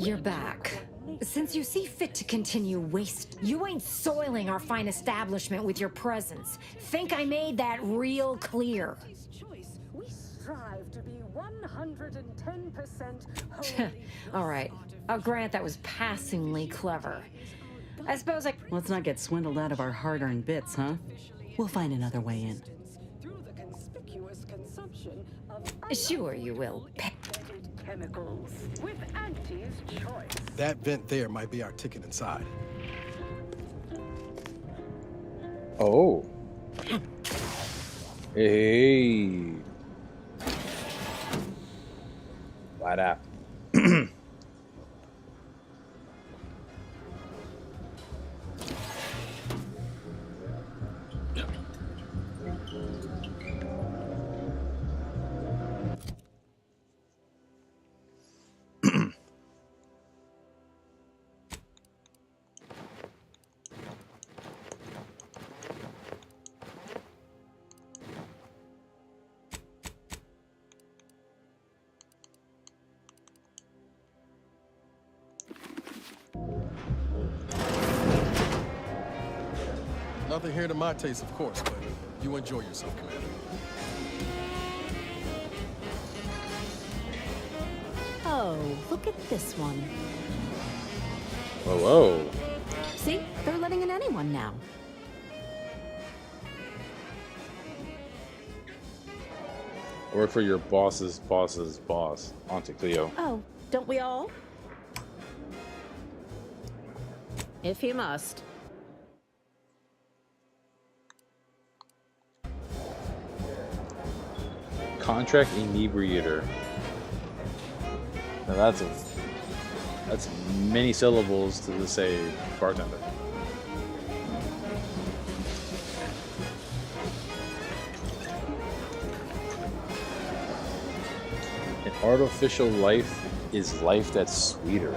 You're back. Since you see fit to continue you ain't soiling our fine establishment with your presence. Think I made that real clear. We strive to be 110% holy. All right, I'll grant that was passingly clever. I suppose I... Let's not get swindled out of our hard-earned bits, huh? We'll find another way in. Through the conspicuous consumption of Sure you will. chemicals with Auntie's choice. That vent there might be our ticket inside. Oh. Hey. Light up. Nothing here to my taste, of course, but you enjoy yourself, Commander. Oh, look at this one. Whoa, whoa. See? They're letting in anyone now. I work for your boss's boss's boss, Auntie Cleo. Oh, don't we all? If you must. Contract inebriator. Now that's many syllables to just say bartender. An artificial life is life that's sweeter.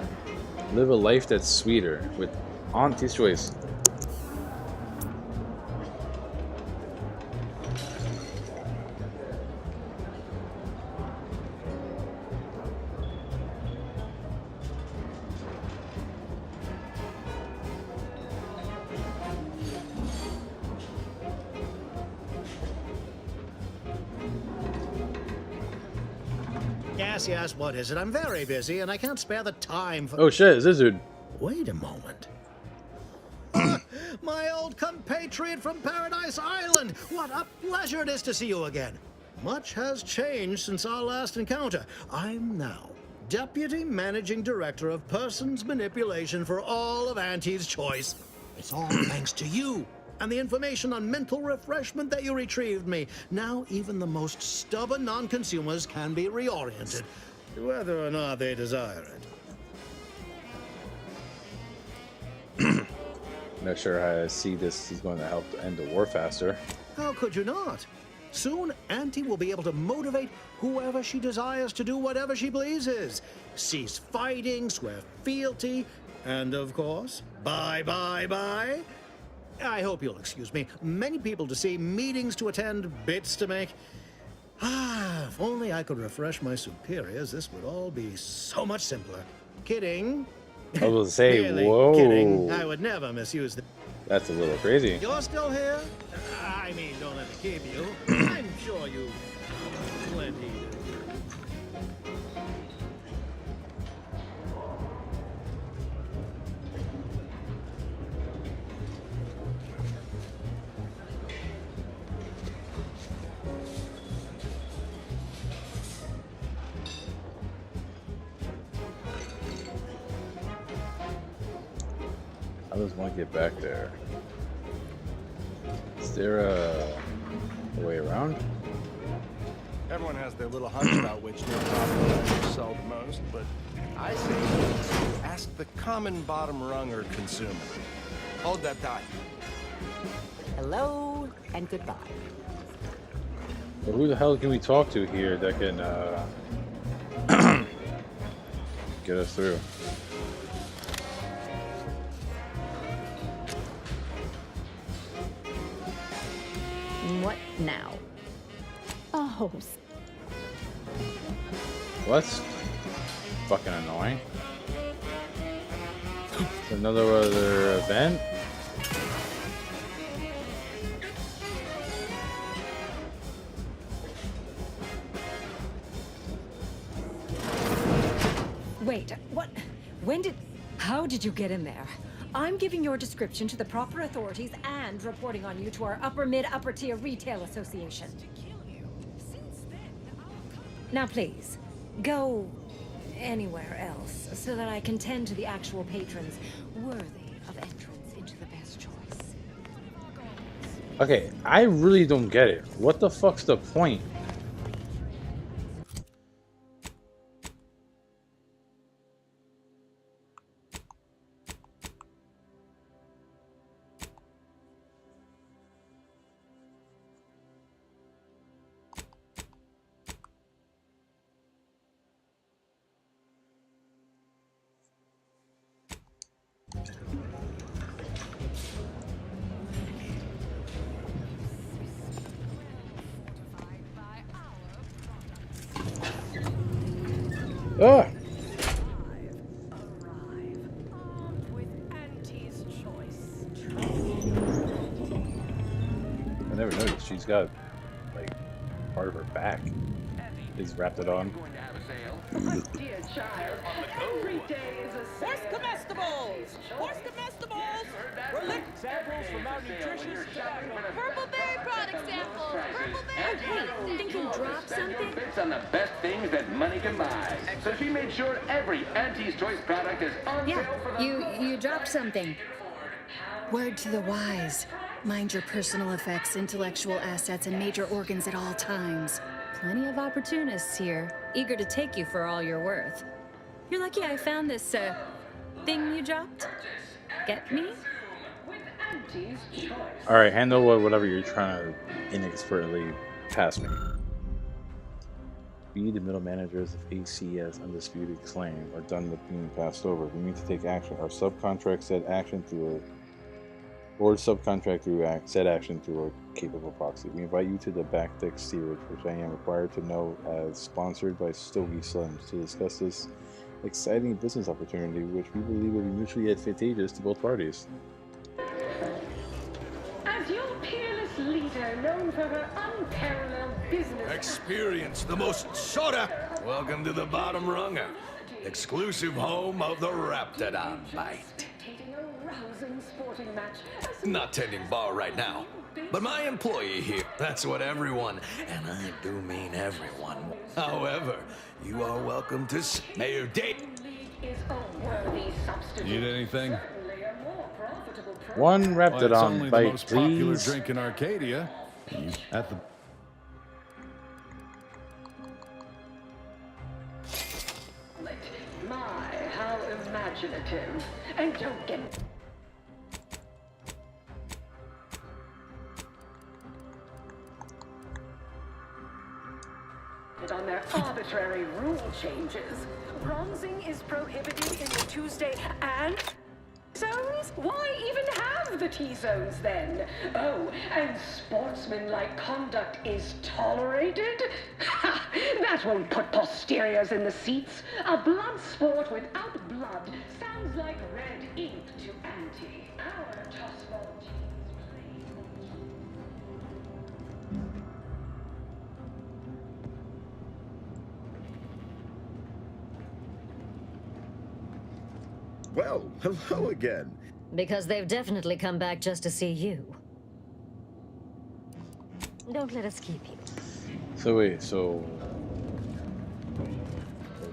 Live a life that's sweeter with Auntie's choice. Yes, what is it? I'm very busy and I can't spare the time for... Oh shit, is this dude? Wait a moment. My old compatriot from Paradise Island! What a pleasure it is to see you again. Much has changed since our last encounter. I'm now Deputy Managing Director of Persons Manipulation for all of Auntie's choice. It's all thanks to you and the information on mental refreshment that you retrieved me. Now even the most stubborn non-consumers can be reoriented, whether or not they desire it. Not sure how I see this is going to help end the war faster. How could you not? Soon, Auntie will be able to motivate whoever she desires to do whatever she pleases. Cease fighting, swear fealty, and of course, bye. I hope you'll excuse me. Many people to see, meetings to attend, bits to make. Ah, if only I could refresh my superiors, this would all be so much simpler. Kidding. I was to say, Really whoa. kidding. I would never misuse the... That's a little crazy. You're still here? I mean, don't let me keep you. I'm sure you plenty to do. How does one get back there? Is there a way around? Everyone has their little hunch about which new products sell the most, but I say ask the common bottom rung or consumer. Hold that thought. Hello and goodbye. Well, who the hell can we talk to here that can get us through? What now? Oh, Well, that's fucking annoying. Another other event. Wait, what? When did... How did you get in there? I'm giving your description to the proper authorities and reporting on you to our upper tier retail association. Now please, go anywhere else so that I can tend to the actual patrons worthy of entrance into the best choice. Okay, I really don't get it. What the fuck's the point? Ah! I never noticed she's got like part of her back is wrapped it on. Dear child, every day is a Horse comestibles! Horse comestibles! We're lit samples for malnutritious tobacco. Purple-berry product samples! Purple-berry product samples! Think you dropped something? Bits on the best things that money can buy. So she made sure every Auntie's Choice product is on sale for the You dropped something. Word to the wise. Mind your personal effects, intellectual assets, and major organs at all times. Plenty of opportunists here, eager to take you for all you're worth. You're lucky I found this, thing you dropped. Get me? Alright, handle whatever you're trying to inexpertly pass me. We, the middle managers of ACS Undisputed Claim, are done with being passed over. We need to take action. Our subcontract said action through said action through a capable proxy. We invite you to the back deck steerage, which I am required to know as sponsored by Stogie Slims, to discuss this exciting business opportunity, which we believe will be mutually advantageous to both parties. As your peerless leader, known for her unparalleled business Experience the most sought after. Welcome to the Bottom Runger, exclusive home of the Raptidon Bite. dictating a rousing sporting match. Not tending bar right now, but my employee here. That's what everyone, and I do mean everyone. However, you are welcome to Mayor Date. Is a worthy substitute. Need anything? Certainly a more profitable One Well, it's Raptidon only the bite, most popular please. drink in Arcadia. At the My, how imaginative. And don't get on their arbitrary rule changes. Bronzing is prohibited in the Tuesday and zones? Why even have the T-zones then? Oh, and sportsmanlike conduct is tolerated? Ha! That won't put posteriors in the seats. A blood sport without blood sounds like red ink to Auntie. Our tossball teams play. Well, hello again. Because they've definitely come back just to see you. Don't let us keep you. So wait, so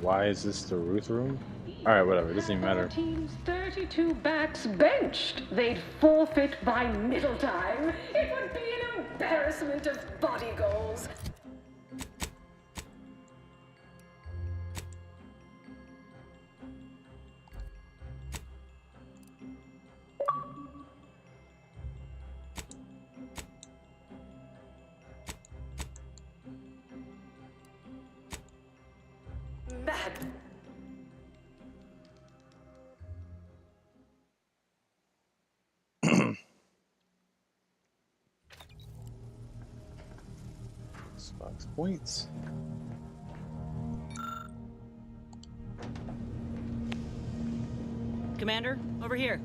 why is this the Ruth room? Alright, whatever, it doesn't even matter. Team's 32 backs benched. They'd forfeit by middle time. It would be an embarrassment of body goals. Mad. Xbox points. Commander, over here.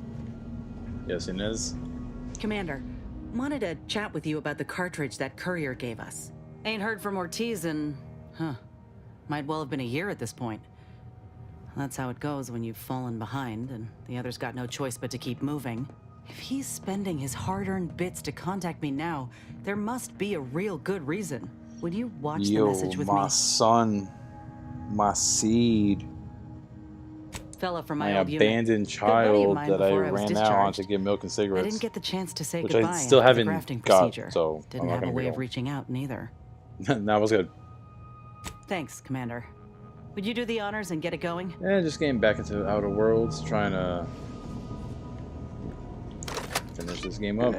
Yes, Inez. Commander, wanted to chat with you about the cartridge that courier gave us. Ain't heard from Ortiz in, might well have been a year at this point. That's how it goes when you've fallen behind and the others got no choice but to keep moving. If he's spending his hard-earned bits to contact me now, there must be a real good reason. Would you watch the message with me? My son, my seed, Fella from my old unit. abandoned Good buddy of child mine that I before was ran out on to discharged. get milk and cigarettes. I didn't get the chance to say which goodbye I still after the haven't grafting got, procedure. so Didn't I'm not have a gonna way be of able- reaching out neither. That was good. Thanks, Commander. Would you do the honors and get it going? Yeah, just getting back into Outer Worlds, trying to finish this game up.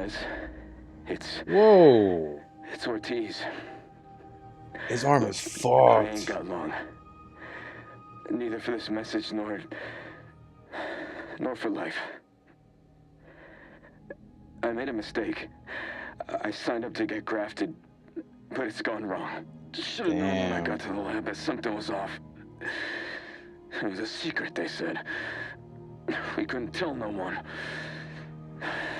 Whoa! It's Ortiz. His arm is I ain't fucked. got long. Neither for this message nor for life. I made a mistake. I signed up to get grafted, but it's gone wrong. Should have known when I got to the lab that something was off. It was a secret, they said. We couldn't tell no one.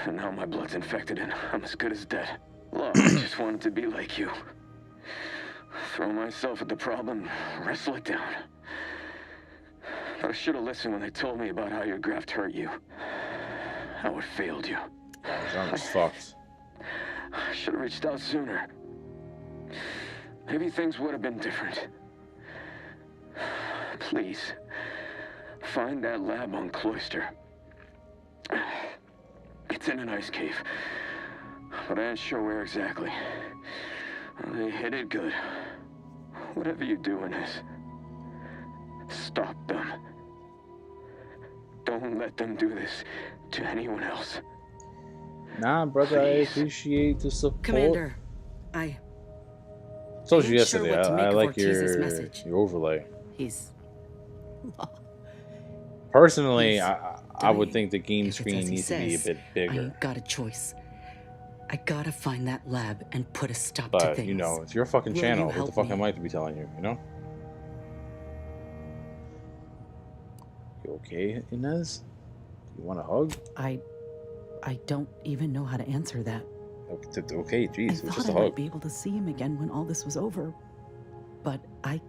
And now my blood's infected and I'm as good as dead. Look, I just wanted to be like you. Throw myself at the problem, wrestle it down. But I should have listened when they told me about how your graft hurt you. How it failed you. His arm is fucked. I should have reached out sooner. Maybe things would have been different. Please, find that lab on Cloister. It's in an ice cave, but I ain't sure where exactly. They hid it good. Whatever you do in this, stop them. Don't let them do this to anyone else. Nah, brother, I appreciate the support. Commander, I told you ain't sure yesterday, what to make I of like Ortiz's message. your overlay. He's Personally, I would think the game screen he needs to be a says, bit I bigger. ain't got a choice. I gotta find that lab and put a stop to But, things. you know, it's your fucking Will channel. you What the help fuck me? am I to be telling you, you know? You okay, Inez? You want a hug? I don't even know how to answer that. Okay, I jeez, it's thought just I a might hug. be able to see him again when all this was over, but I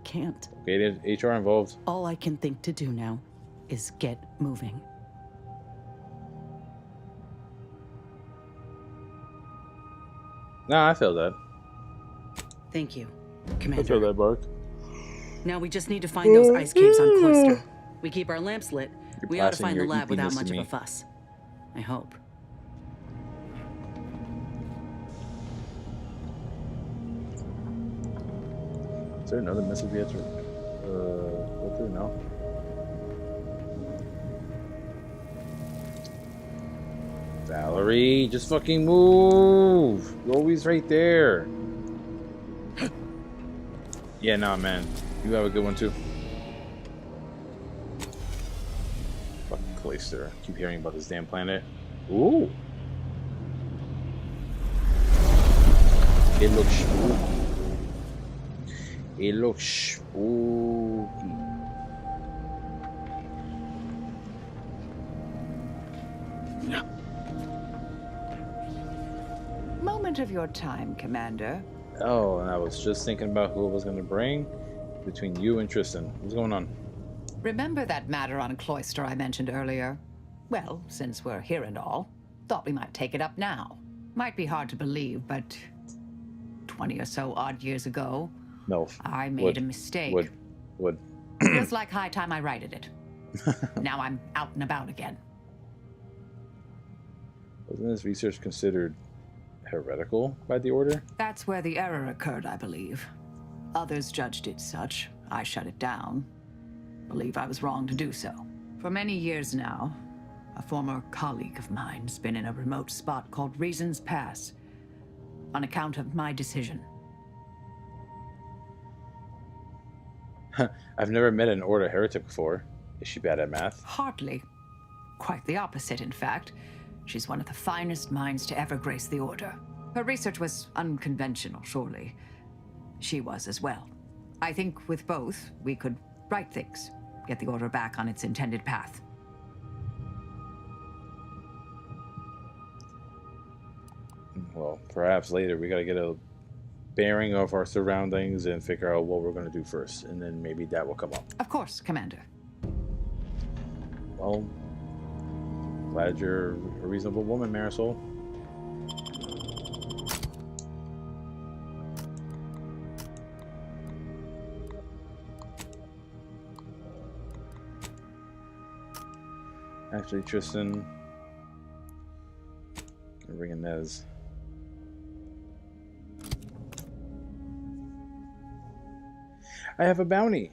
can't. Okay, there's HR involved. All I can think to do now is get moving. Nah, I feel that. Thank you, I Commander. feel that, Bark. Now we just need to find those ice caves on Cloister. We keep our lamps lit. You're We ought to passing find the your lab without epiness much to of a me. fuss. I hope. Is there another message we have to go through now? Valerie, just fucking move! You're always right there. Yeah, nah, man. You have a good one too. Fucking Cloister. Keep hearing about this damn planet. Ooh. It looks spooky. It looks spooky. Moment of your time, Commander. Oh, and I was just thinking about who I was going to bring between you and Tristan. What's going on? Remember that matter on Cloister I mentioned earlier? Well, since we're here and all, thought we might take it up now. Might be hard to believe, but 20 or so odd years ago, Milf. I made a mistake. Would. Feels like high time I righted it. Now I'm out and about again. Wasn't this research considered heretical by the Order? That's where the error occurred, I believe. Others judged it such. I shut it down. Believe I was wrong to do so. For many years now, a former colleague of mine's been in a remote spot called Reasons Pass, on account of my decision. I've never met an Order heretic before. Is she bad at math? Hardly. Quite the opposite, in fact. She's one of the finest minds to ever grace the Order. Her research was unconventional, surely. She was as well. I think with both, we could right things, get the Order back on its intended path. well, perhaps later, we gotta get a bearing of our surroundings and figure out what we're gonna do first, and then maybe that will come up. Of course, Commander. Well, glad you're a reasonable woman, Marisol. Actually, Tristan, gonna bring in Nez. I have a bounty.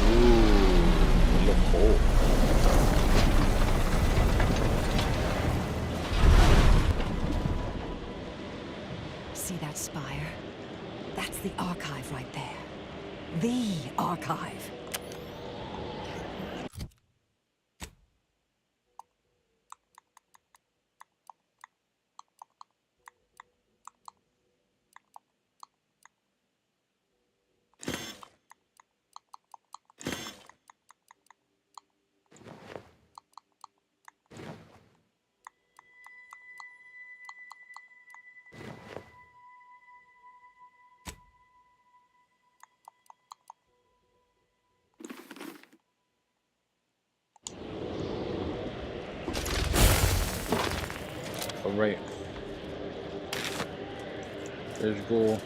Ooh, look cold. See that spire? That's the archive right there. The archive. All right. There's your goal.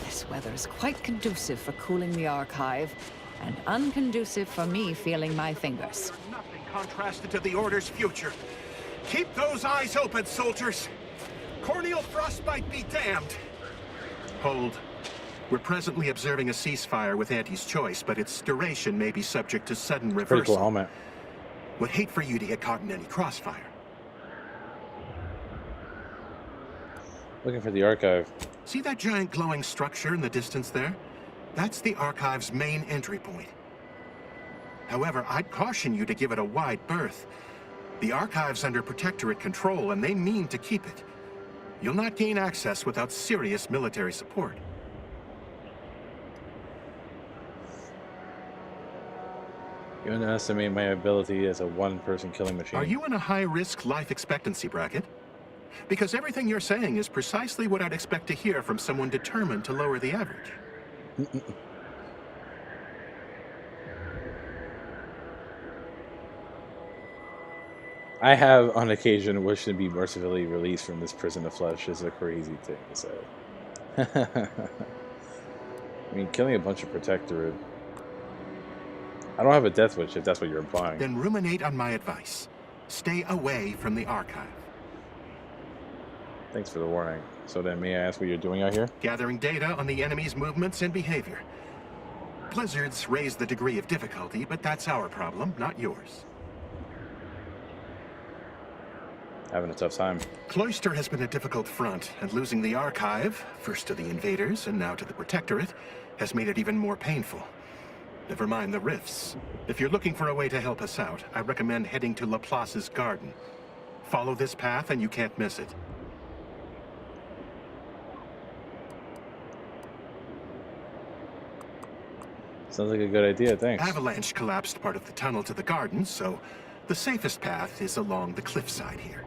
This weather is quite conducive for cooling the archive, and unconducive for me feeling my fingers. Nothing contrasted to the Order's future. Keep those eyes open, soldiers. Corneal frostbite be damned. Hold. We're presently observing a ceasefire with Auntie's choice, but its duration may be subject to sudden reversal. Pretty cool helmet. Would hate for you to get caught in any crossfire. Looking for the archive. See that giant glowing structure in the distance there? That's the archive's main entry point. However, I'd caution you to give it a wide berth. The archive's under Protectorate control, and they mean to keep it. You'll not gain access without serious military support. You underestimate my ability as a one-person killing machine. Are you in a high-risk life expectancy bracket? Because everything you're saying is precisely what I'd expect to hear from someone determined to lower the average. I have, on occasion, wished to be mercifully released from this prison of flesh is a crazy thing to say. I mean, killing a bunch of Protectorate. I don't have a death wish, if that's what you're implying. Then ruminate on my advice. Stay away from the archive. Thanks for the warning. So then, may I ask what you're doing out here? Gathering data on the enemy's movements and behavior. Blizzards raise the degree of difficulty, but that's our problem, not yours. Having a tough time. Cloister has been a difficult front, and losing the archive, first to the invaders and now to the Protectorate, has made it even more painful. Never mind the rifts. If you're looking for a way to help us out, I recommend heading to Laplace's garden. Follow this path and you can't miss it. Sounds like a good idea, thanks. Avalanche collapsed part of the tunnel to the garden, so the safest path is along the cliffside here.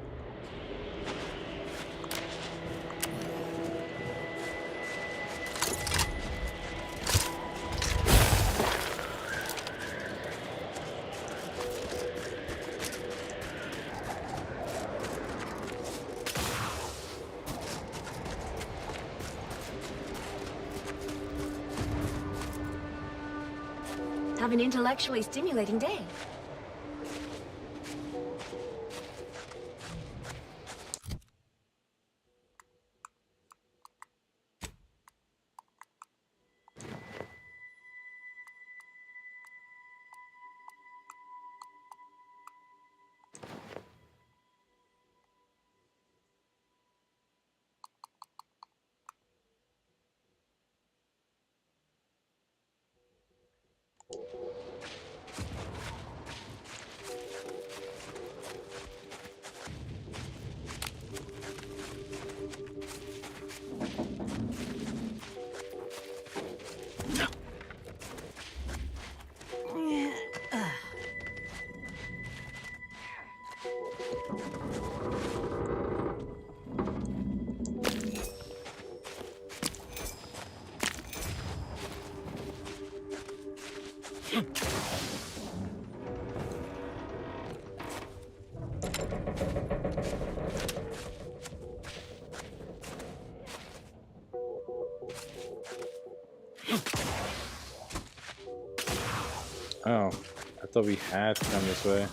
Have an intellectually stimulating day. Oh, I thought we had to come this way.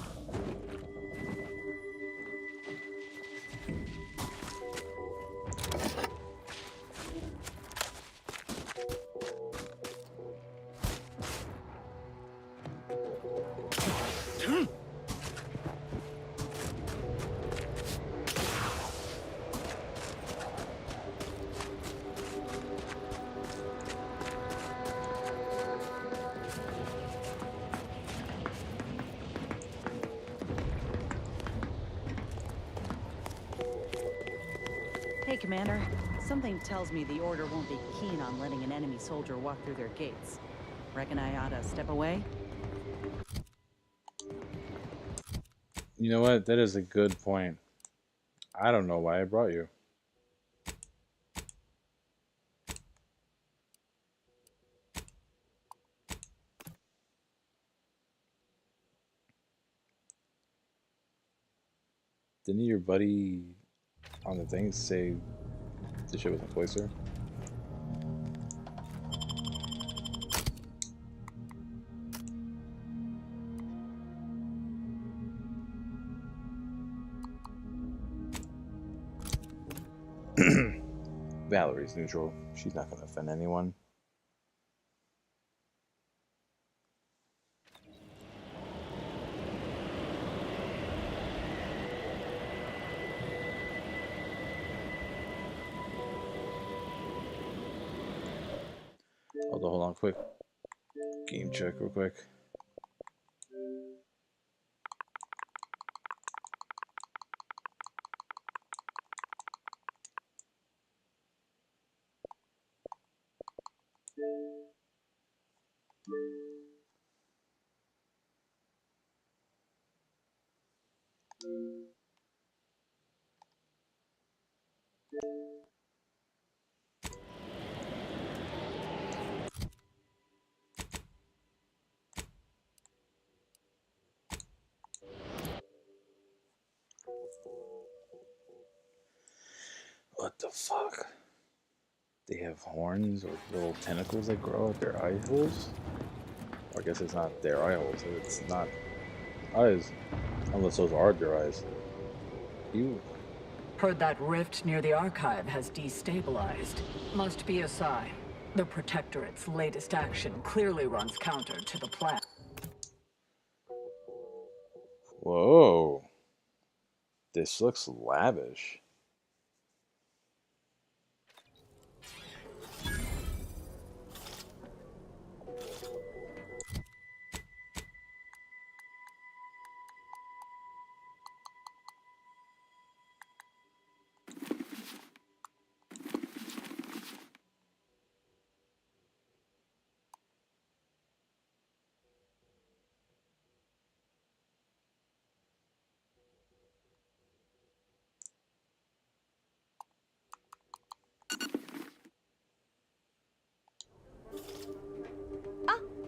Hey, Commander. Something tells me the Order won't be keen on letting an enemy soldier walk through their gates. Reckon I ought to step away? You know what? That is a good point. I don't know why I brought you. Didn't your buddy on the thing say the shit was in Cloister? Valerie's neutral. She's not gonna offend anyone. Hold on, quick. Game check real quick. What the fuck? They have horns or little tentacles that grow out their eye holes? Or I guess it's not their eye holes, it's not eyes. Unless those are their eyes. You. Heard that rift near the archive has destabilized. Must be a sign. The Protectorate's latest action clearly runs counter to the plan. Whoa. This looks lavish.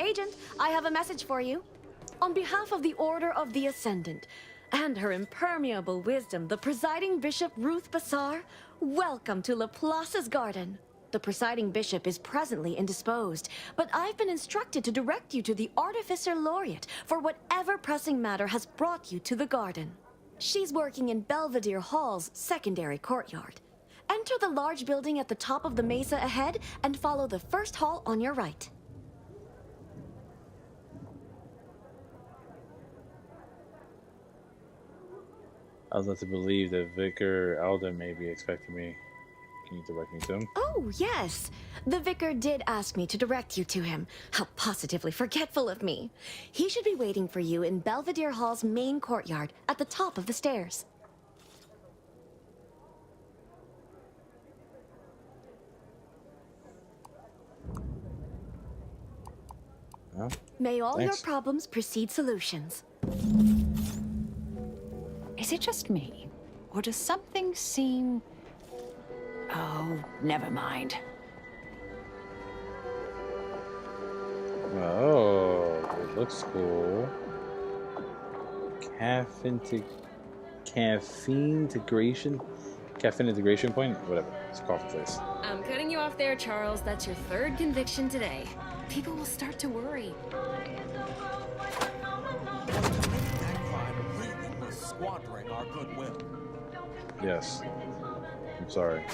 Agent, I have a message for you. On behalf of the Order of the Ascendant, and her impermeable wisdom, the presiding bishop Ruth Bassar, welcome to Laplace's garden. The presiding bishop is presently indisposed, but I've been instructed to direct you to the Artificer Laureate for whatever pressing matter has brought you to the garden. She's working in Belvedere Hall's secondary courtyard. Enter the large building at the top of the mesa ahead and follow the first hall on your right. I was led to believe that Vicar Alden may be expecting me. Can you direct me to him? Oh, yes. The vicar did ask me to direct you to him. How positively forgetful of me. He should be waiting for you in Belvedere Hall's main courtyard at the top of the stairs. Well, May all your thanks. problems precede solutions. Is it just me? Or does something seem... Oh, never mind. Oh, it looks cool. Caffeine integration point? Whatever. It's a coffee place. I'm cutting you off there, Charles. That's your third conviction today. People will start to worry. squandering our goodwill. Yes. I'm sorry.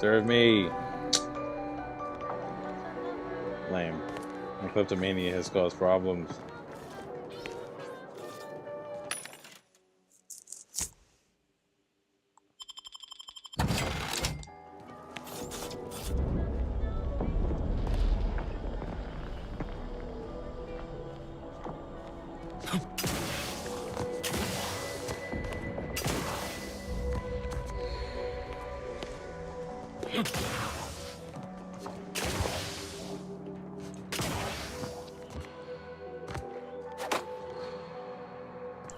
Serve me. Lame. My kleptomania has caused problems.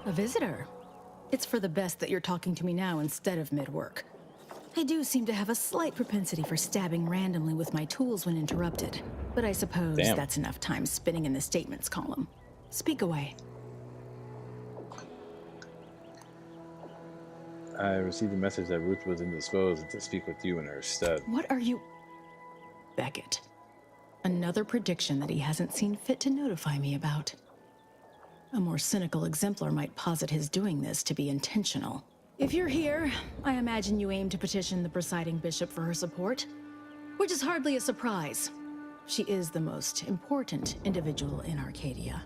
A visitor? It's for the best that you're talking to me now instead of mid-work. I do seem to have a slight propensity for stabbing randomly with my tools when interrupted, but I suppose that's enough time spinning in the statements column. Speak away. I received a message that Ruth was indisposed to speak with you in her stead. What are you... Beckett. Another prediction that he hasn't seen fit to notify me about. A more cynical exemplar might posit his doing this to be intentional. If you're here, I imagine you aim to petition the presiding bishop for her support, which is hardly a surprise. She is the most important individual in Arcadia.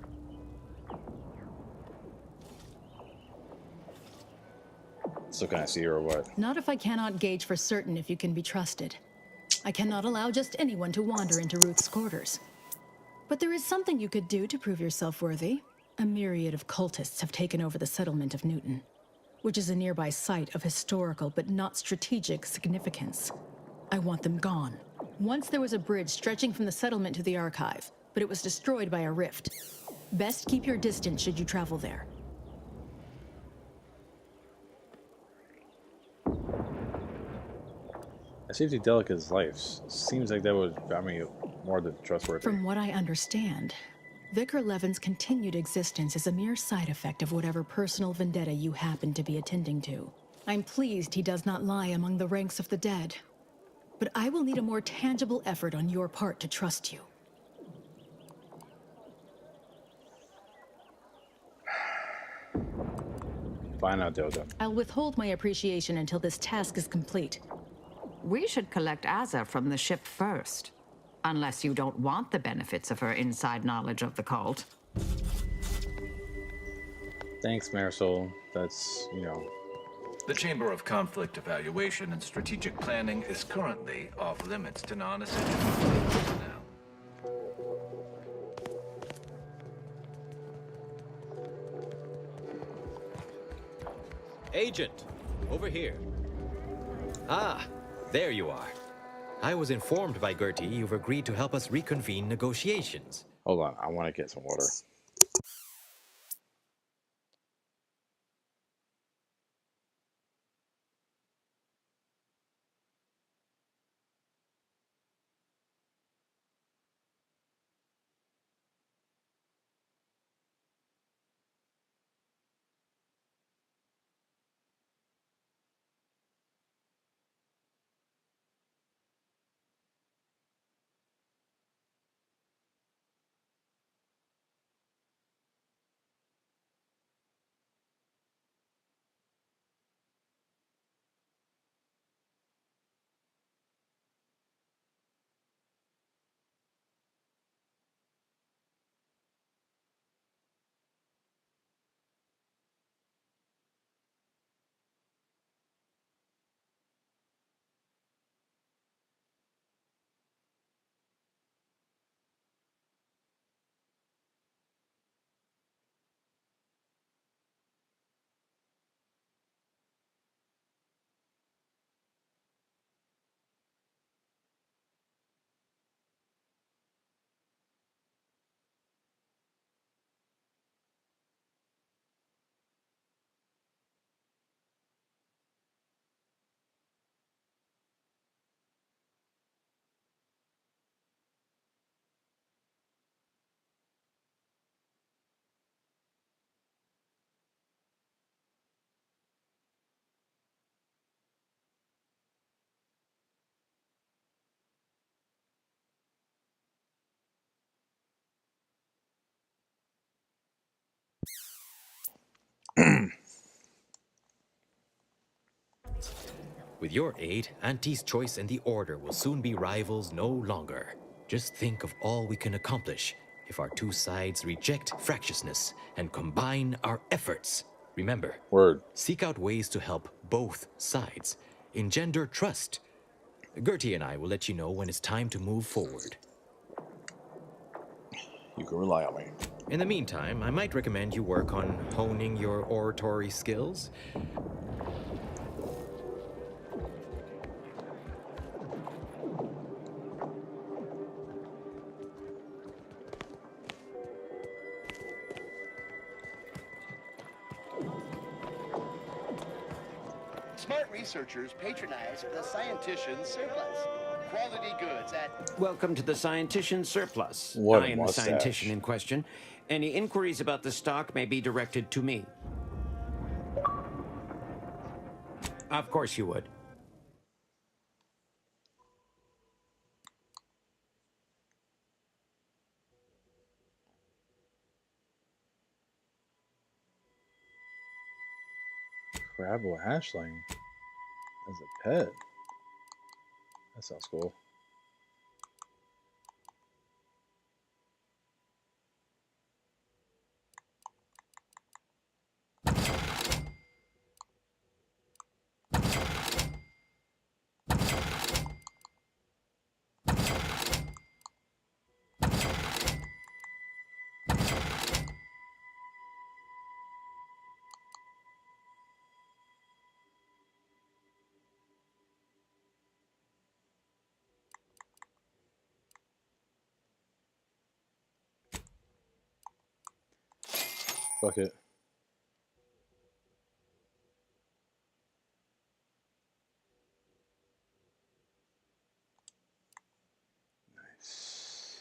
So can I see her or what? Not if I cannot gauge for certain if you can be trusted. I cannot allow just anyone to wander into Ruth's quarters. But there is something you could do to prove yourself worthy. A myriad of cultists have taken over the settlement of Newton, which is a nearby site of historical but not strategic significance. I want them gone. Once there was a bridge stretching from the settlement to the archive, but it was destroyed by a rift. Best keep your distance should you travel there. I saved Delica's life. Seems like that would, more than trustworthy. From what I understand, Vicar Levin's continued existence is a mere side effect of whatever personal vendetta you happen to be attending to. I'm pleased he does not lie among the ranks of the dead. But I will need a more tangible effort on your part to trust you. Fine out, Dodo. I'll withhold my appreciation until this task is complete. We should collect Azza from the ship first. Unless you don't want the benefits of her inside knowledge of the cult. Thanks, Marisol. That's, The Chamber of Conflict Evaluation and Strategic Planning is currently off limits to non-essential personnel. Agent, over here. Ah, there you are. I was informed by Gertie you've agreed to help us reconvene negotiations. Hold on, I want to get some water. With your aid, Auntie's choice and the Order will soon be rivals no longer. Just think of all we can accomplish if our two sides reject fractiousness and combine our efforts. Remember, seek out ways to help both sides. Engender trust. Gertie and I will let you know when it's time to move forward. You can rely on me. In the meantime, I might recommend you work on honing your oratory skills. Smart researchers patronize the Scientician Surplus. Quality goods at... Welcome to the Scientician Surplus. What a I am the mustache. Scientician in question. Any inquiries about the stock may be directed to me. Of course you would. Crabble hatchling as a pet. That sounds cool. Fuck it. Nice.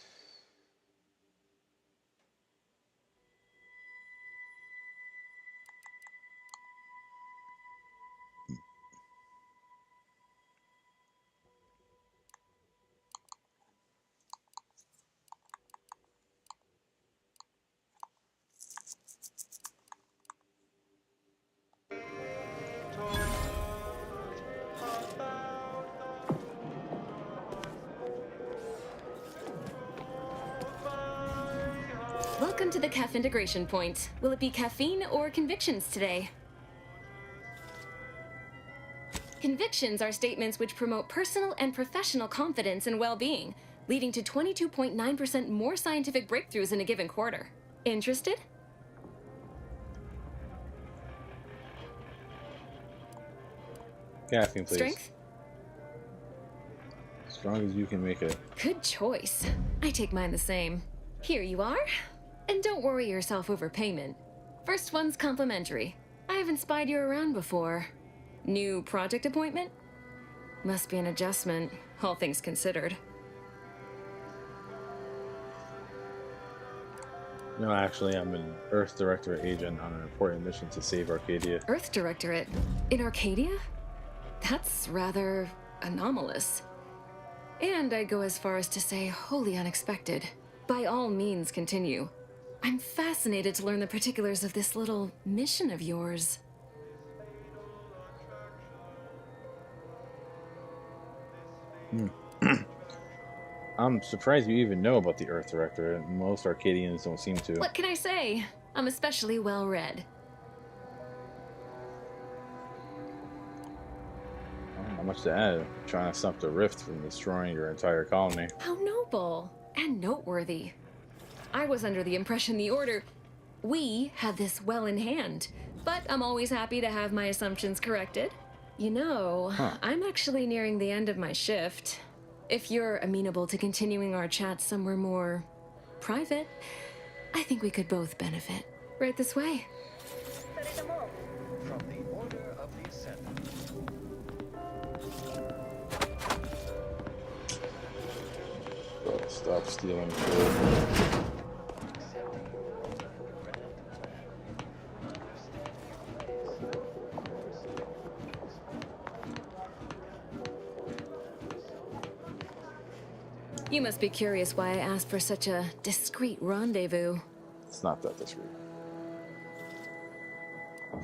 Welcome to the CAF integration point. Will it be caffeine or convictions today? Convictions are statements which promote personal and professional confidence and well-being, leading to 22.9% more scientific breakthroughs in a given quarter. Interested? Caffeine, please. Strength? As strong as you can make it. Good choice. I take mine the same. Here you are. And don't worry yourself over payment. First one's complimentary. I haven't spied you around before. New project appointment? Must be an adjustment, all things considered. No, actually, I'm an Earth Directorate agent on an important mission to save Arcadia. Earth Directorate? In Arcadia? That's rather anomalous. And I'd go as far as to say wholly unexpected. By all means, continue. I'm fascinated to learn the particulars of this little mission of yours. I'm surprised you even know about the Earth Directorate. Most Arcadians don't seem to. What can I say? I'm especially well read. Not much to add. Trying to stop the rift from destroying your entire colony. How noble and noteworthy. I was under the impression the Order... We had this well in hand, but I'm always happy to have my assumptions corrected. You know, I'm actually nearing the end of my shift. If you're amenable to continuing our chat somewhere more private, I think we could both benefit. Right this way. From the Order of the Ascendant. Stop stealing food. You must be curious why I asked for such a discreet rendezvous. It's not that discreet.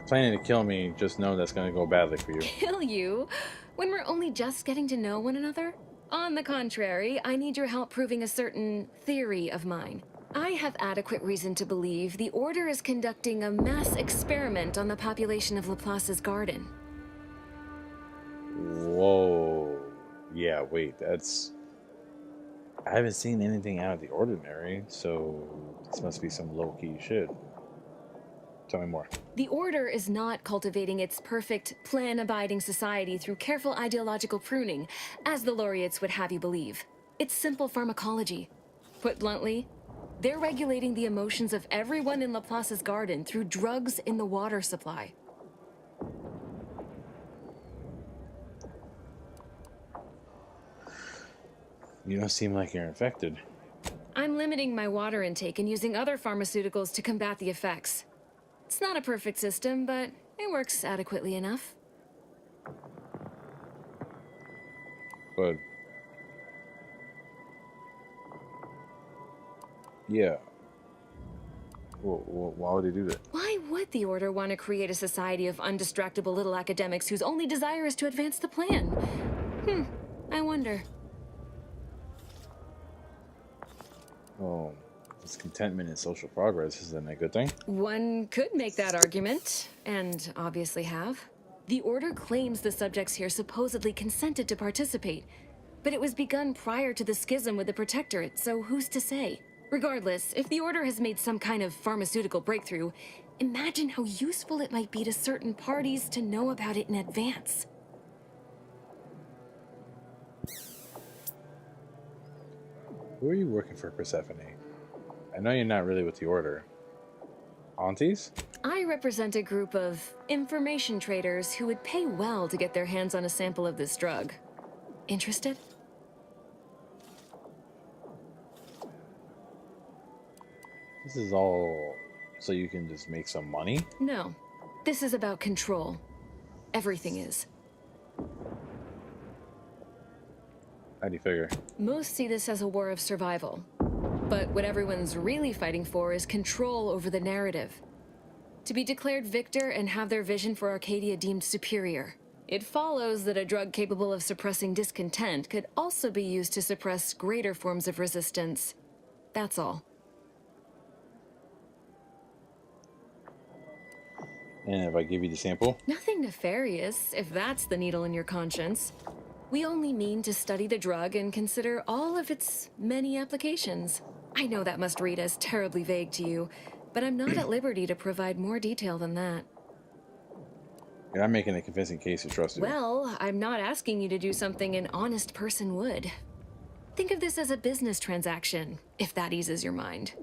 planning to kill me, just know that's gonna go badly for you. Kill you? When we're only just getting to know one another? On the contrary, I need your help proving a certain theory of mine. I have adequate reason to believe the Order is conducting a mass experiment on the population of Laplace's garden. Whoa. Yeah, wait, that's... I haven't seen anything out of the ordinary, so this must be some low-key shit. Tell me more. The Order is not cultivating its perfect, plan-abiding society through careful ideological pruning, as the laureates would have you believe. It's simple pharmacology. Put bluntly, they're regulating the emotions of everyone in Laplace's garden through drugs in the water supply. You don't seem like you're infected. I'm limiting my water intake and using other pharmaceuticals to combat the effects. It's not a perfect system, but it works adequately enough. But... yeah. Well, why would they do that? Why would the Order want to create a society of undistractable little academics whose only desire is to advance the plan? I wonder. Oh, it's contentment and social progress. Isn't that a good thing? One could make that argument, and obviously have. The Order claims the subjects here supposedly consented to participate, but it was begun prior to the schism with the Protectorate, so who's to say? Regardless, if the Order has made some kind of pharmaceutical breakthrough, imagine how useful it might be to certain parties to know about it in advance. Who are you working for, Persephone? I know you're not really with the Order. Aunties? I represent a group of information traders who would pay well to get their hands on a sample of this drug. Interested? This is all so you can just make some money? No. This is about control. Everything is. How do you figure? Most see this as a war of survival. But what everyone's really fighting for is control over the narrative. To be declared victor and have their vision for Arcadia deemed superior. It follows that a drug capable of suppressing discontent could also be used to suppress greater forms of resistance. That's all. And if I give you the sample? Nothing nefarious, if that's the needle in your conscience. We only mean to study the drug and consider all of its many applications. I know that must read as terribly vague to you, but I'm not at liberty to provide more detail than that. You're not making a convincing case to trust you. Well, I'm not asking you to do something an honest person would. Think of this as a business transaction, if that eases your mind.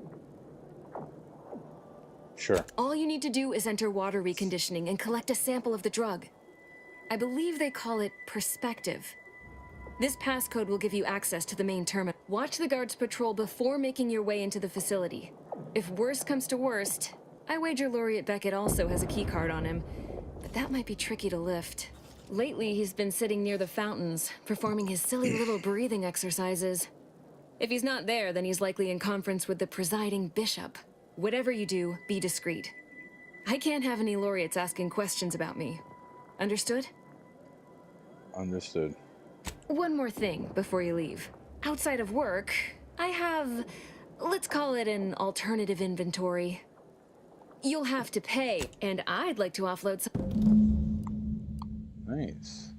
Sure. All you need to do is enter water reconditioning and collect a sample of the drug. I believe they call it perspective. This passcode will give you access to the main terminal. Watch the guards patrol before making your way into the facility. If worst comes to worst, I wager Laureate Beckett also has a keycard on him, but that might be tricky to lift. Lately, he's been sitting near the fountains, performing his silly little breathing exercises. If he's not there, then he's likely in conference with the presiding bishop. Whatever you do, be discreet. I can't have any laureates asking questions about me. Understood? Understood. One more thing before you leave. Outside of work, I have, let's call it an alternative inventory. You'll have to pay, and I'd like to offload some... Nice.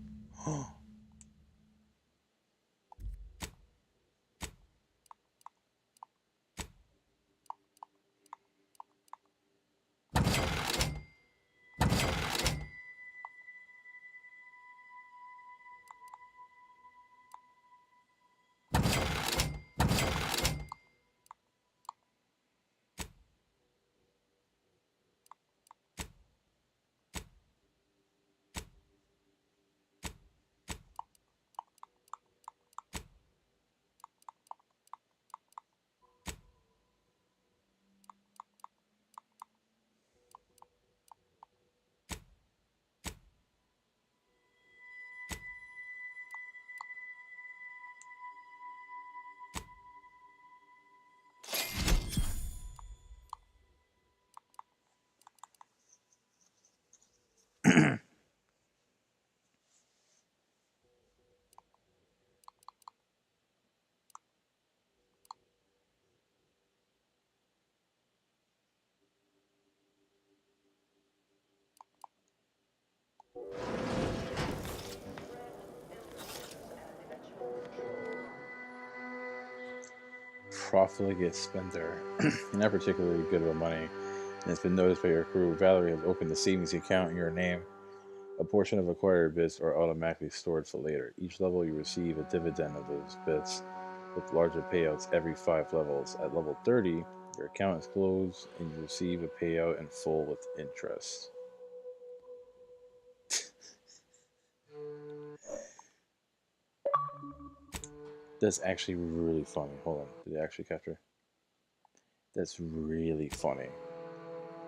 profligate spender, not particularly good with money, and it's been noticed by your crew. Valerie has opened a savings account in your name. A portion of acquired bits are automatically stored for later. Each level you receive a dividend of those bits, with larger payouts every 5 levels. At level 30, your account is closed and you receive a payout in full with interest. That's actually really funny. Hold on. Did it actually capture? That's really funny.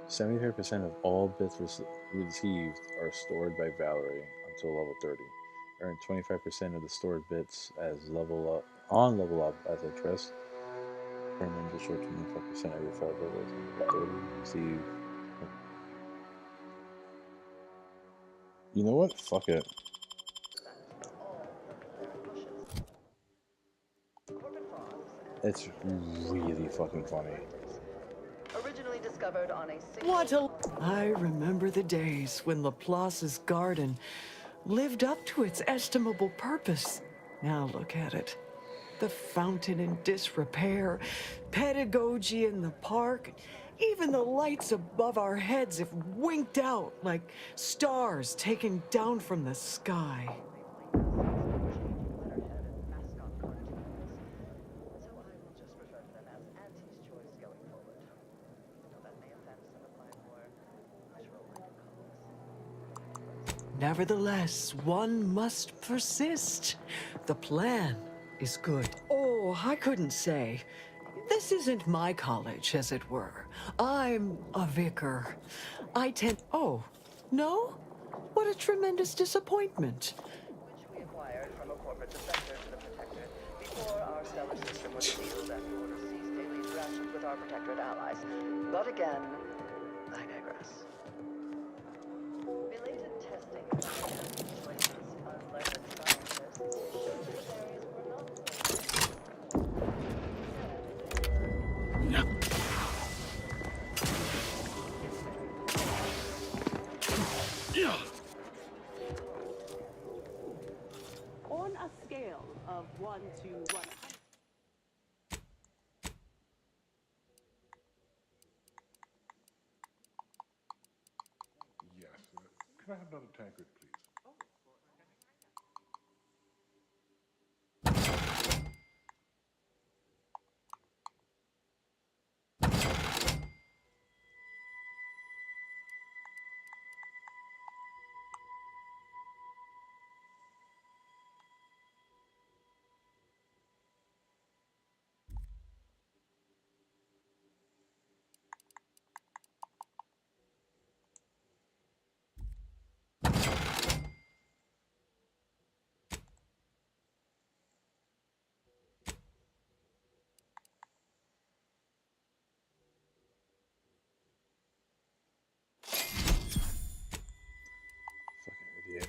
75% of all bits received are stored by Valerie until level 30. Earn 25% of the stored bits as level up as interest. Earn an additional 25% every 5 levels. Level 30, receive. You know what? Fuck it. It's really fucking funny. Originally discovered on a What a... I remember the days when Laplace's garden lived up to its estimable purpose. Now look at it. The fountain in disrepair, pedagogy in the park, even the lights above our heads have winked out like stars taken down from the sky. Nevertheless, one must persist. The plan is good. Oh, I couldn't say. This isn't my college, as it were. I'm a vicar. I tend... Oh, no? What a tremendous disappointment. which we acquired from a corporate defector to the Protectorate before our stellar system was sealed and the Order ceased daily interactions with our Protectorate allies. But again, I digress. Related testing of choices, unlettered scientists showed that the berries were not On a scale of 1 to 100. Yes. Could I have another tankard, please? Idiot.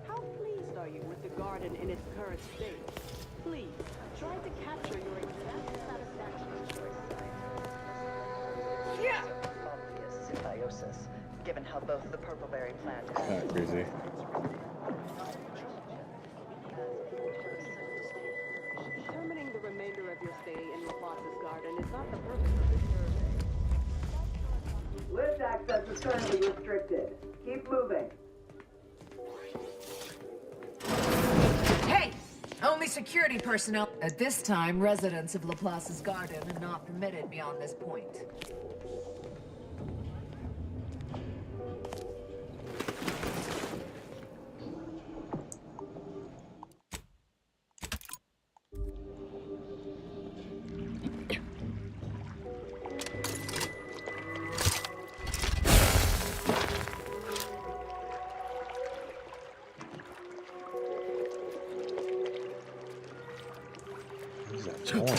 How pleased are you with the garden in its current state? Please, try to capture your exact satisfaction. Yeah. Obvious symbiosis, given how both the purpleberry plant and Kind of crazy. Determining the remainder of your stay in Laplace's garden is not the purpose of this survey. Lift access is currently restricted. Keep moving. Hey! Only security personnel. At this time, residents of Laplace's garden are not permitted beyond this point. What is that noise?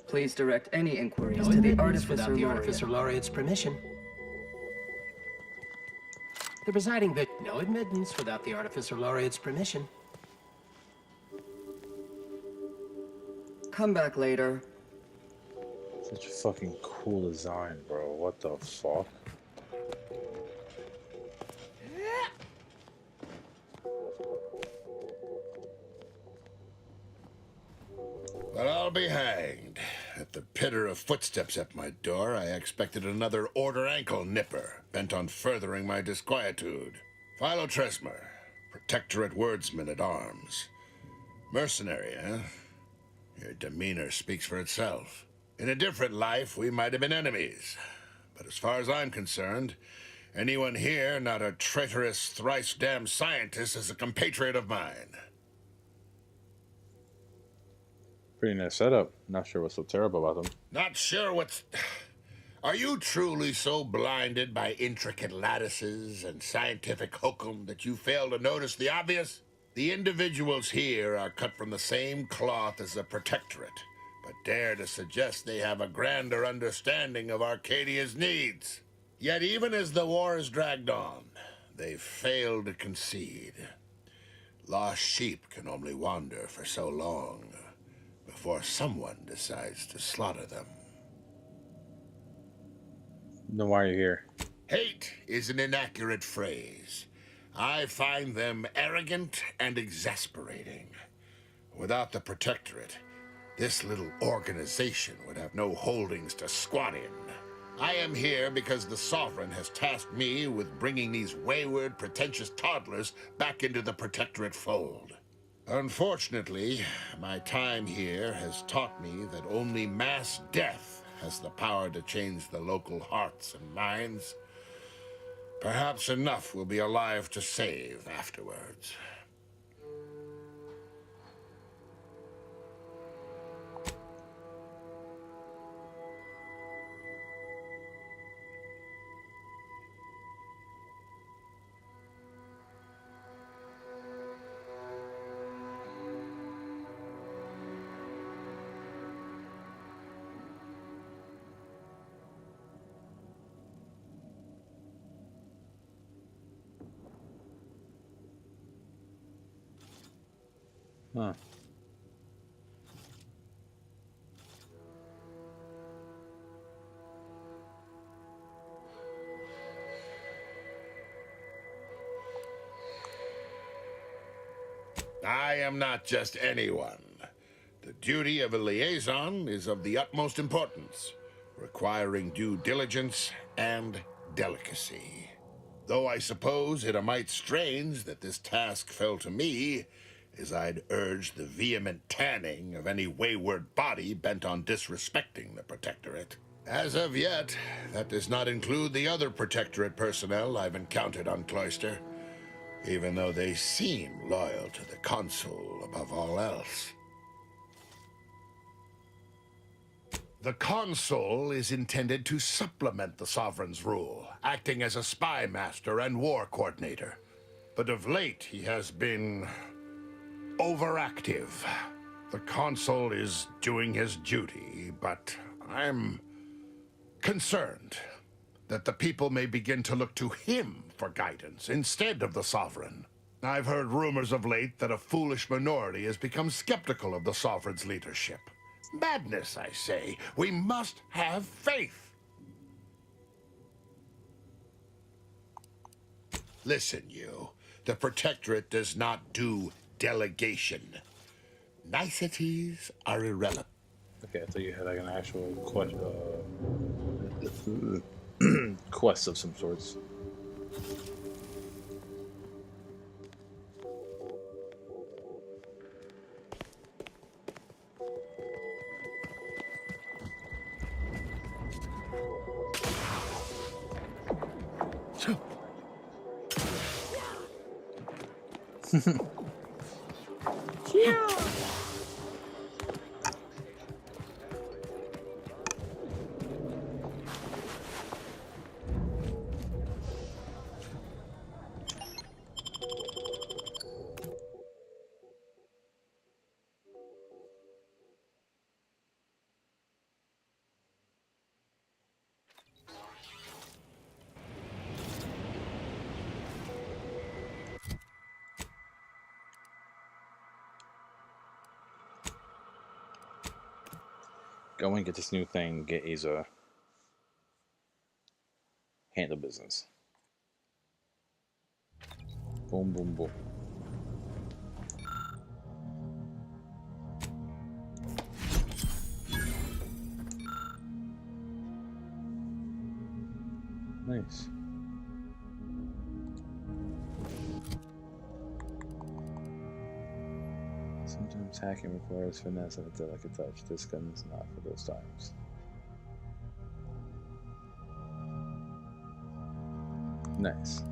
Please direct any inquiries No to the admittance Artificer without the Laureate. Artificer Laureate's permission. The presiding bit. No admittance without the Artificer Laureate's permission. Come back later. Such a fucking cool design, bro. What the fuck? Well, I'll be hanged. At the pitter of footsteps at my door, I expected another Order ankle nipper, bent on furthering my disquietude. Philo Tresmer, Protectorate Wordsman at Arms. Mercenary, eh? Your demeanor speaks for itself. In a different life, we might have been enemies. But as far as I'm concerned, anyone here not a traitorous, thrice-damned scientist is a compatriot of mine. Pretty nice setup. Not sure what's so terrible about them. Not sure what's... Are you truly so blinded by intricate lattices and scientific hokum that you fail to notice the obvious? The individuals here are cut from the same cloth as the Protectorate, but dare to suggest they have a grander understanding of Arcadia's needs. Yet even as the war has dragged on, they've failed to concede. Lost sheep can only wander for so long before someone decides to slaughter them. Then why are you here? Hate is an inaccurate phrase. I find them arrogant and exasperating. Without the Protectorate, this little organization would have no holdings to squat in. I am here because the Sovereign has tasked me with bringing these wayward, pretentious toddlers back into the Protectorate fold. Unfortunately, my time here has taught me that only mass death has the power to change the local hearts and minds. Perhaps enough will be alive to save afterwards. Huh. I am not just anyone. The duty of a liaison is of the utmost importance, requiring due diligence and delicacy. Though I suppose it a mite strange that this task fell to me, as I'd urge the vehement tanning of any wayward body bent on disrespecting the Protectorate. As of yet, that does not include the other Protectorate personnel I've encountered on Cloister, even though they seem loyal to the Consul above all else. The Consul is intended to supplement the Sovereign's rule, acting as a spy master and war coordinator. But of late, he has been overactive. The Consul is doing his duty, but I'm concerned that the people may begin to look to him for guidance instead of the Sovereign. I've heard rumors of late that a foolish minority has become skeptical of the Sovereign's leadership. Madness, I say. We must have faith. Listen, you. The Protectorate does not do delegation. Niceties are irrelevant. Okay, I thought you had like an actual quest of some sorts. Go and get this new thing, get Asa. Handle business. Boom, boom, boom. Nice. Sometimes hacking requires finesse and a delicate touch. This gun is not for those times. Nice.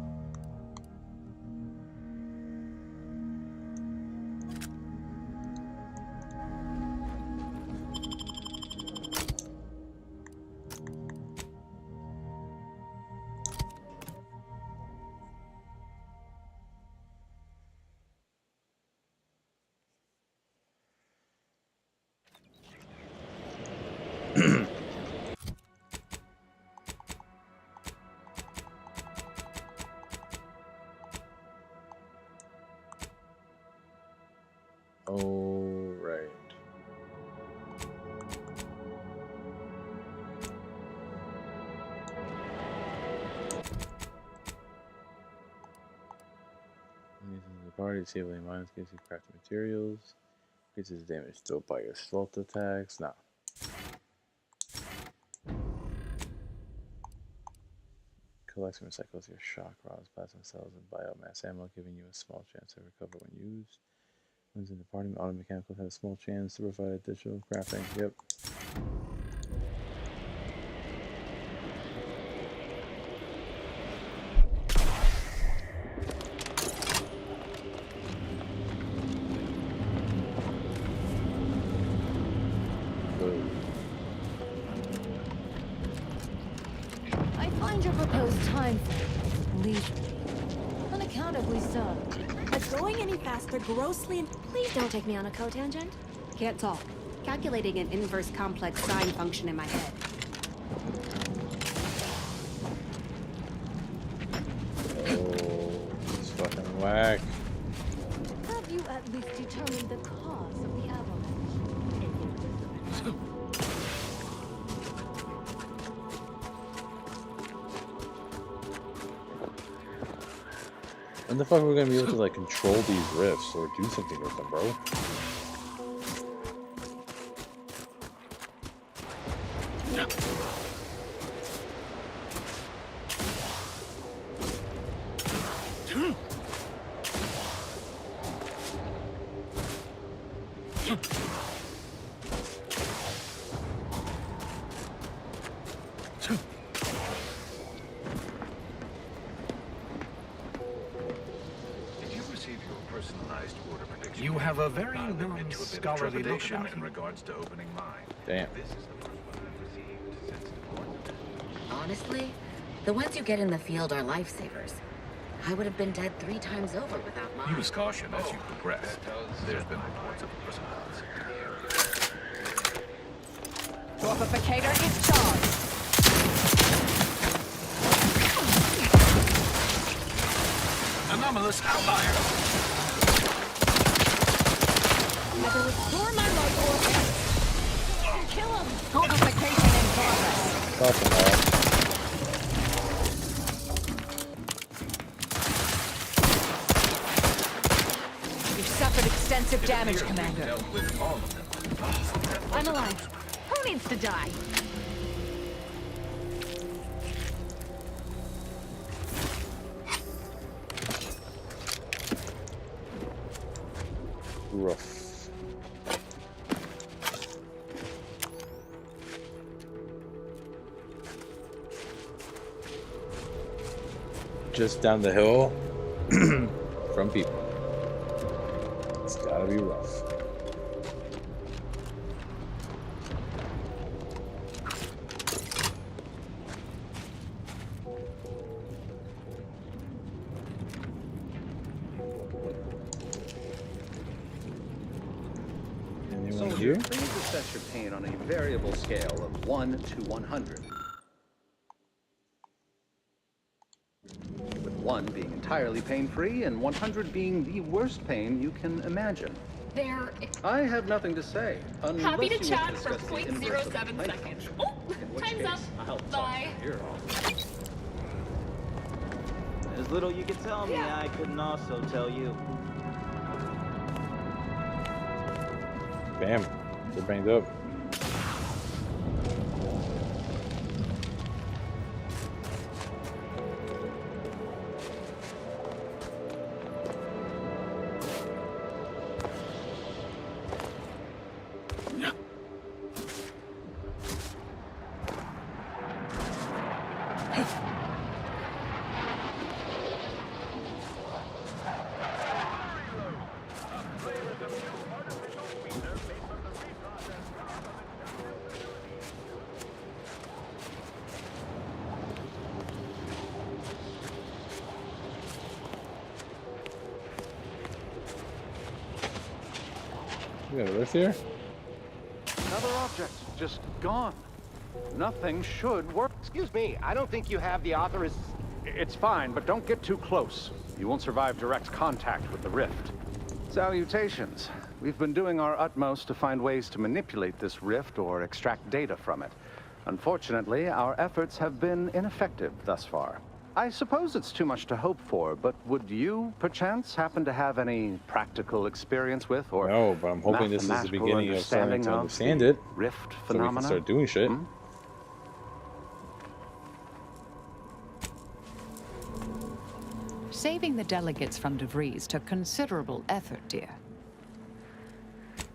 All right. The party disabling mines gives you crafted materials. Increases damage dealt by your stealth attacks. No. Collects and recycles your shock rods, plasma cells, and biomass ammo, giving you a small chance to recover when used. Ones in the party, auto mechanicals have a small chance to provide additional crafting. Yep. I find your proposed time leisurely. Unaccountably so. But going any faster grossly and please don't take me on a cotangent. Can't talk. Calculating an inverse complex sine function in my head. Oh, it's fucking whack. Have you at least determined the cause of the avalanche? When the fuck are we gonna be able to like control these rifts or do something with them, bro? You have a very non-scholarly look about in regards to opening mine. Damn. This is the first one I've received since deployment. Honestly, the ones you get in the field are lifesavers. I would have been dead 3 times over without mine. Use caution as you progress. There's been reports of personnel in the area. Torpificator is charged. Anomalous outlier. I will restore my life order. Kill him! Torpification in progress. Fucking hell. You've suffered extensive damage, Commander. I'm alive. Who needs to die? Rough. Just down the hill from people. It's gotta be rough. Anyone Soldier, here? please assess your pain on a variable scale of 1 to 100. With 1 being entirely pain-free and 100 being the worst pain you can imagine. There. I have nothing to say. Happy unless to you wish chat for discuss the inverse of 0.07 height seconds. function, Oh, in which time's case, up. I'll talk Bye. from here on. As little you could tell me, I couldn't also tell you. Bam. They're banged up. We got a rift here? Another object, just gone. Nothing should work. Excuse me, I don't think you have the authorization. It's fine, but don't get too close. You won't survive direct contact with the rift. Salutations. We've been doing our utmost to find ways to manipulate this rift or extract data from it. Unfortunately, our efforts have been ineffective thus far. I suppose it's too much to hope for, but would you, perchance, happen to have any practical experience with, or no, but I'm hoping this is the beginning of starting to understand it. Rift so we can start doing shit. Saving the delegates from DeVries took considerable effort, dear.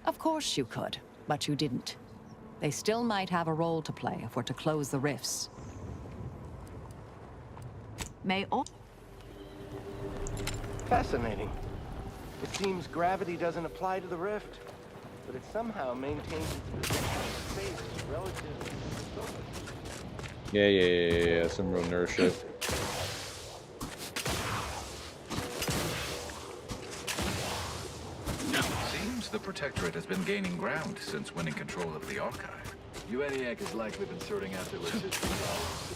Of course you could, but you didn't. They still might have a role to play if we're to close the rifts. May all... Fascinating. It seems gravity doesn't apply to the rift, but it somehow maintains its position in space relative to the solar. Yeah. Some real nerd shit. Seems the Protectorate has been gaining ground since winning control of the archive. UNEAC has likely been sorting out their resistance problems.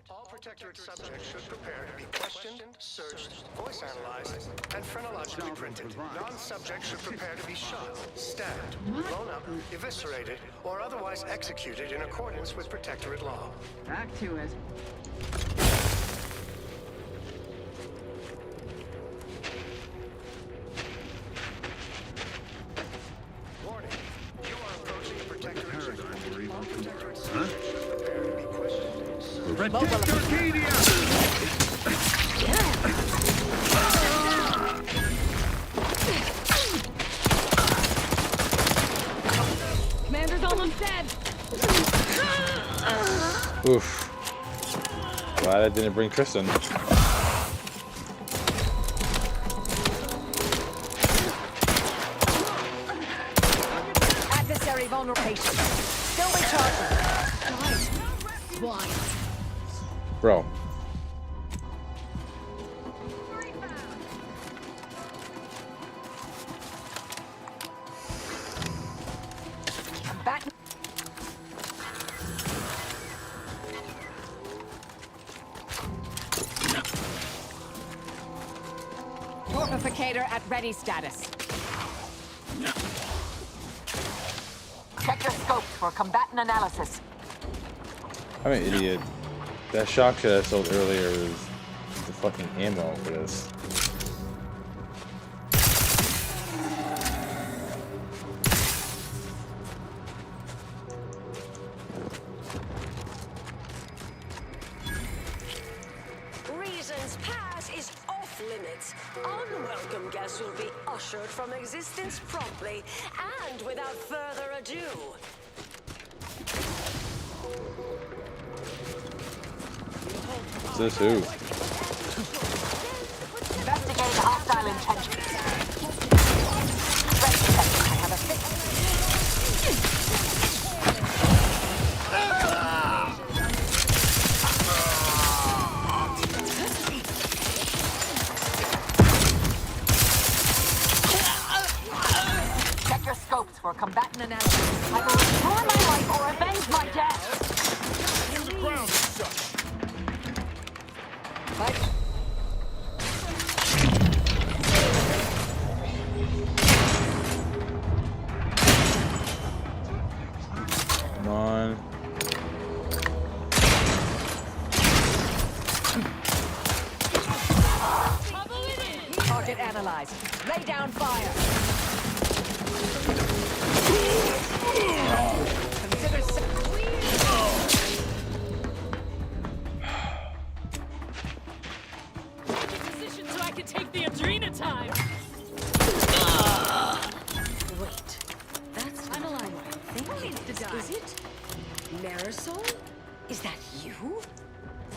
All Protectorate subjects should prepare to be questioned, searched, voice analyzed, and phrenologically printed. Non-subjects should prepare to be shot, stabbed, blown up, eviscerated, or otherwise executed in accordance with Protectorate law. Back to it. Warning, you are approaching Protectorate territory. All Protectorate subjects should prepare to be questioned, searched... Protect Arcadia! Commander's almost dead. Oof. Glad I didn't bring Tristan. Adversary vulnerable. Still recharging. Why? Bro. Back. Torpificator at ready status. Check your scopes for combatant analysis. I'm an idiot. That shock shot I sold earlier is the fucking ammo for this. Reason's Pass is off limits. Unwelcome guests will be ushered from existence promptly and without further ado. What's this who? Investigating hostile intentions. I have a fix. ropes for combatant analysis. I will restore my life or avenge my death. Near the ground as such. Come on. Target analyzed. Lay down fire. Consider Position so I can take the Adrena time. Wait, that's I'm alive. Who needs to die? Is it Marisol? Is that you?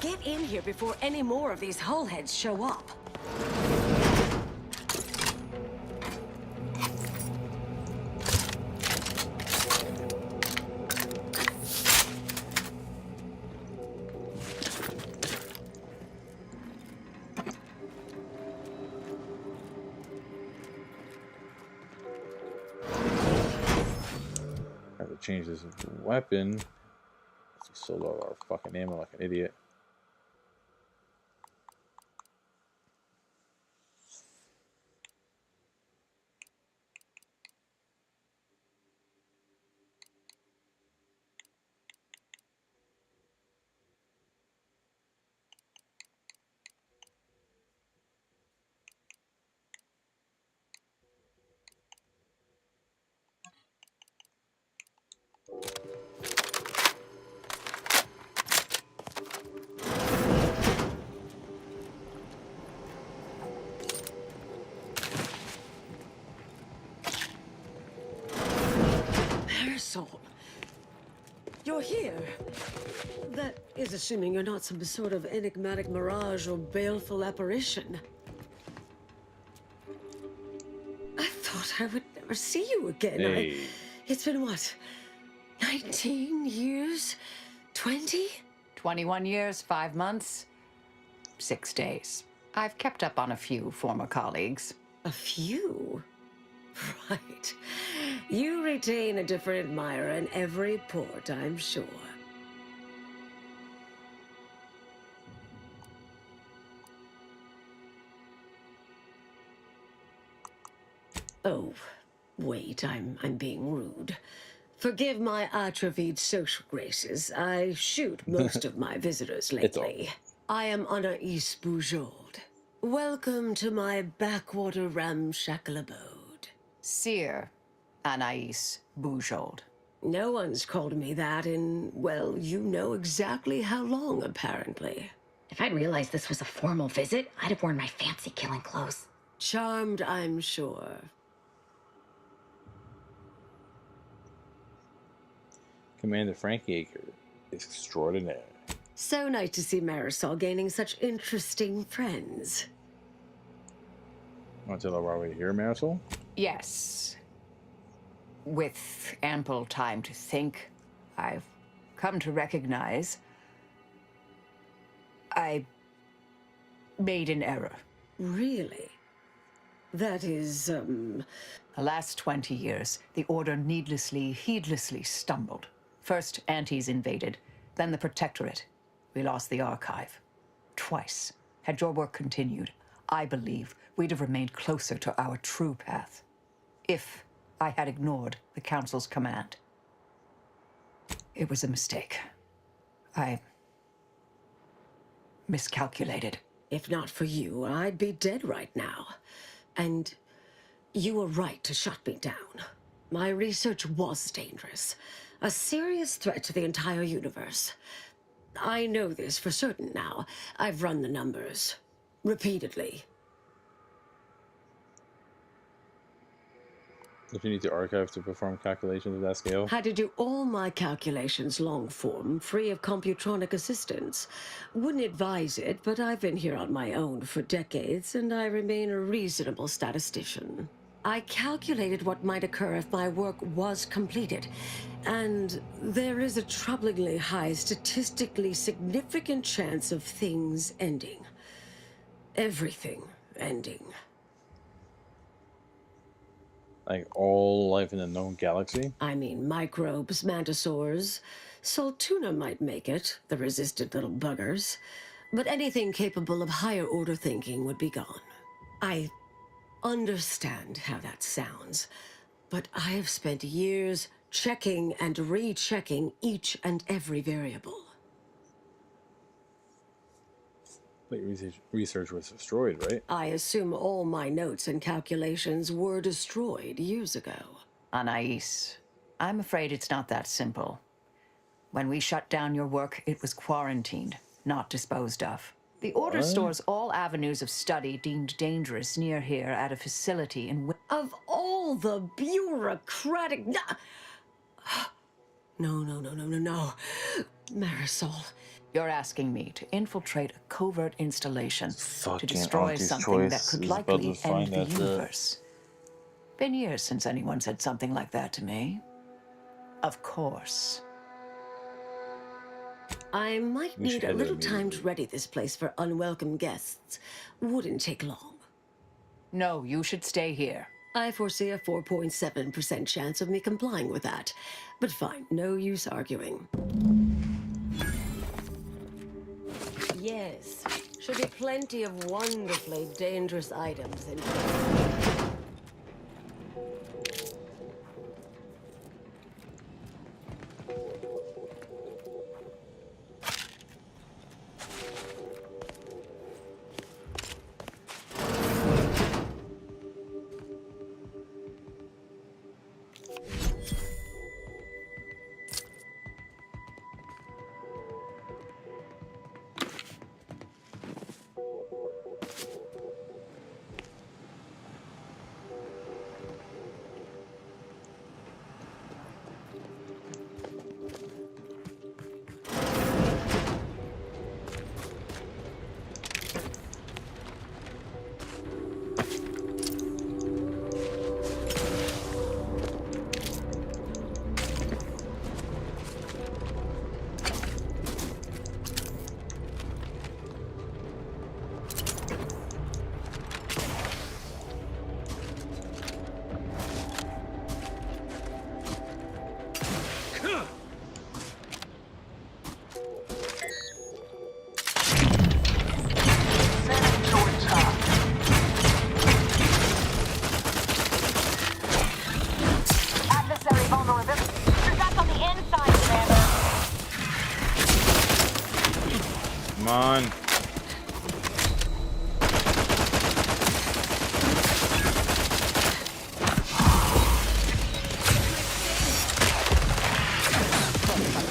Get in here before any more of these hullheads show up. I have to change this weapon. Solo our fucking ammo like an idiot. Marisol, you're here. That is assuming you're not some sort of enigmatic mirage or baleful apparition. I thought I would never see you again. Hey. It's been what? 19 years? 20? 21 years, 5 months, 6 days. I've kept up on a few former colleagues. A few? Right. You retain a different admirer in every port, I'm sure. Oh, wait, I'm being rude. Forgive my atrophied social graces. I shoot most of my visitors lately. I am Anais Bujold. Welcome to my backwater ramshackle abode. Seer Anais Bujold. No one's called me that in, well, you know exactly how long, apparently. If I'd realized this was a formal visit, I'd have worn my fancy killing clothes. Charmed, I'm sure. Commander Frankie Acre is extraordinary. So nice to see Marisol gaining such interesting friends. Want to tell her why we're here, Marisol? Yes. With ample time to think, I've come to recognize I made an error. Really? That is, The last 20 years, the Order heedlessly stumbled. First, Antes invaded, then the Protectorate. We lost the Archive. Twice. Had your work continued, I believe we'd have remained closer to our true path. If I had ignored the Council's command. It was a mistake. I miscalculated. If not for you, I'd be dead right now. And you were right to shut me down. My research was dangerous. A serious threat to the entire universe. I know this for certain now. I've run the numbers. Repeatedly. If you need the archive to perform calculations of that scale? Had to do all my calculations long form, free of computronic assistance. Wouldn't advise it, but I've been here on my own for decades, and I remain a reasonable statistician. I calculated what might occur if my work was completed, and there is a troublingly high, statistically significant chance of things ending. Everything ending. Like all life in the known galaxy? I mean, microbes, mantisaurs. Saltuna might make it, the resistant little buggers. But anything capable of higher order thinking would be gone. I understand how that sounds, but I have spent years checking and rechecking each and every variable. But your research was destroyed, right? I assume all my notes and calculations were destroyed years ago. Anais, I'm afraid it's not that simple. When we shut down your work, it was quarantined, not disposed of. The Order What? stores all avenues of study deemed dangerous near here at a facility in Of all the bureaucratic... No. Marisol. You're asking me to infiltrate a covert installation to Fucking destroy Auntie's something that choice could is about to likely end find the that universe. Been years since anyone said something like that to me. Of course. I might We should need a head there little time to immediately. ready this place for unwelcome guests. Wouldn't take long. No, you should stay here. I foresee a 4.7% chance of me complying with that. But fine, no use arguing. Yes, should be plenty of wonderfully dangerous items in here. Adversary vulnerability. That's on the inside, Commander. Come on.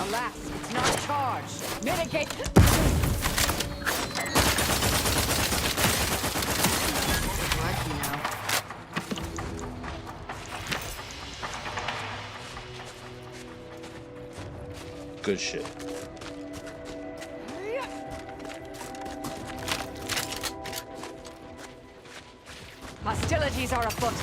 Alas, it's not charged. Mitigate. Good shit. Hostilities are afoot.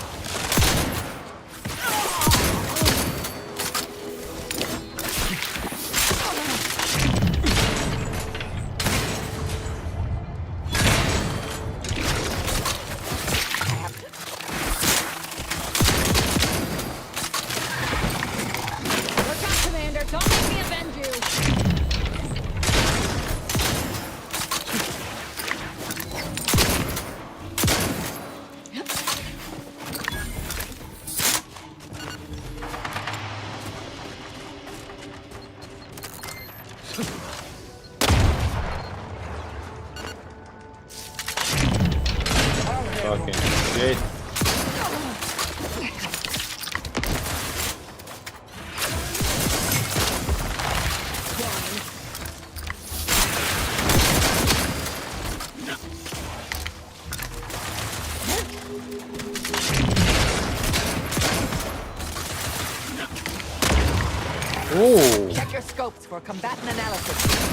Look out, Commander. Don't make me avenge you. Fucking shit. Oh. Check your scopes for combatant analysis.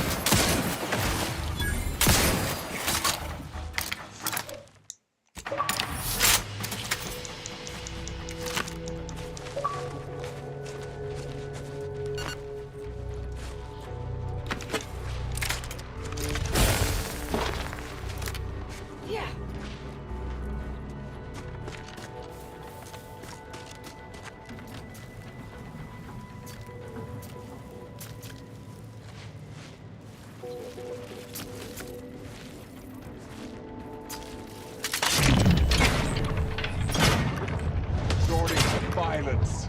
violence.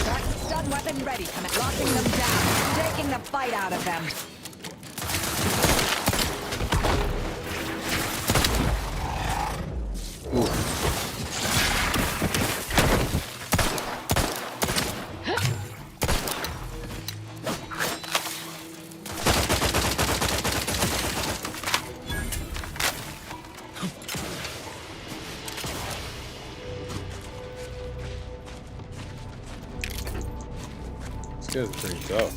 Got stun weapon ready. I'm locking them down. Taking the fight out of them. This guy's pretty tough.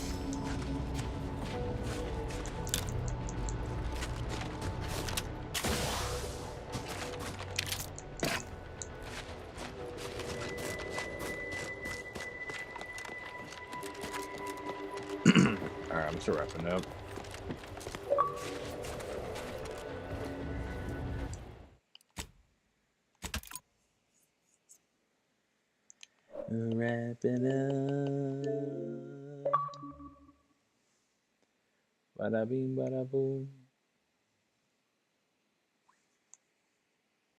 Alright, I'm still wrapping up. Wrapping up. Bada bing, bada boom.